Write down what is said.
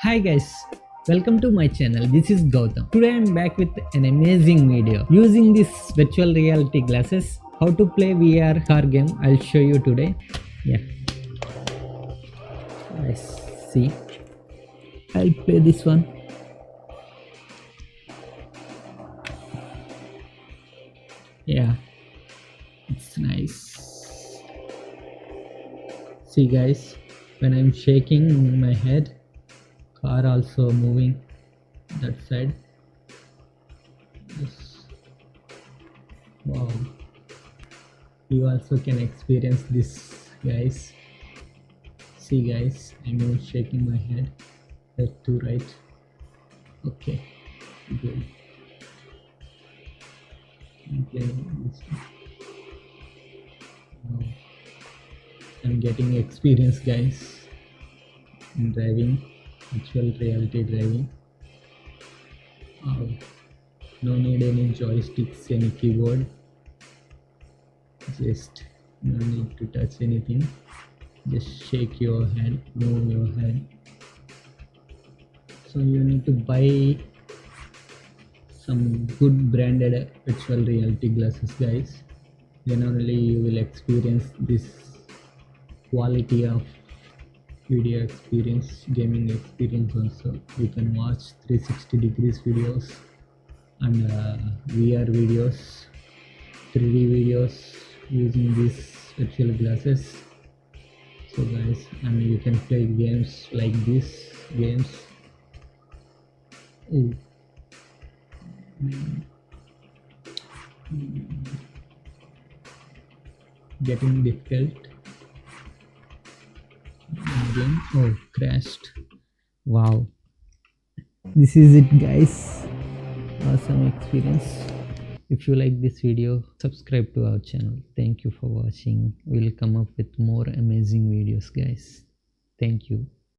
Hi guys, welcome to my channel. This is Gautam. Today I'm back with an amazing video. Using this virtual reality glasses, how to play VR car game, I'll show you today. Yeah, let's see. I'll play this one. Yeah, it's nice. See guys, when I'm shaking my head, car also moving that side. Yes. Wow, you also can experience this guys. See guys, I'm shaking my head left to right. Okay, good. I'm playing this one. Wow. I'm getting experience guys in driving, virtual reality driving. Wow. No need any joysticks, any keyboard. Just no need to touch anything. Just shake your head, move your head. So you need to buy some good branded virtual reality glasses guys, then only you will experience this quality of video experience, gaming experience. Also you can watch 360 degrees videos and VR videos, 3D videos using these virtual glasses. So guys, and you can play games like these games. Ooh. Getting difficult again. Oh, crashed. Wow, this is it guys, awesome experience. If you like this video, subscribe to our channel. Thank you for watching. We'll come up with more amazing videos guys. Thank you.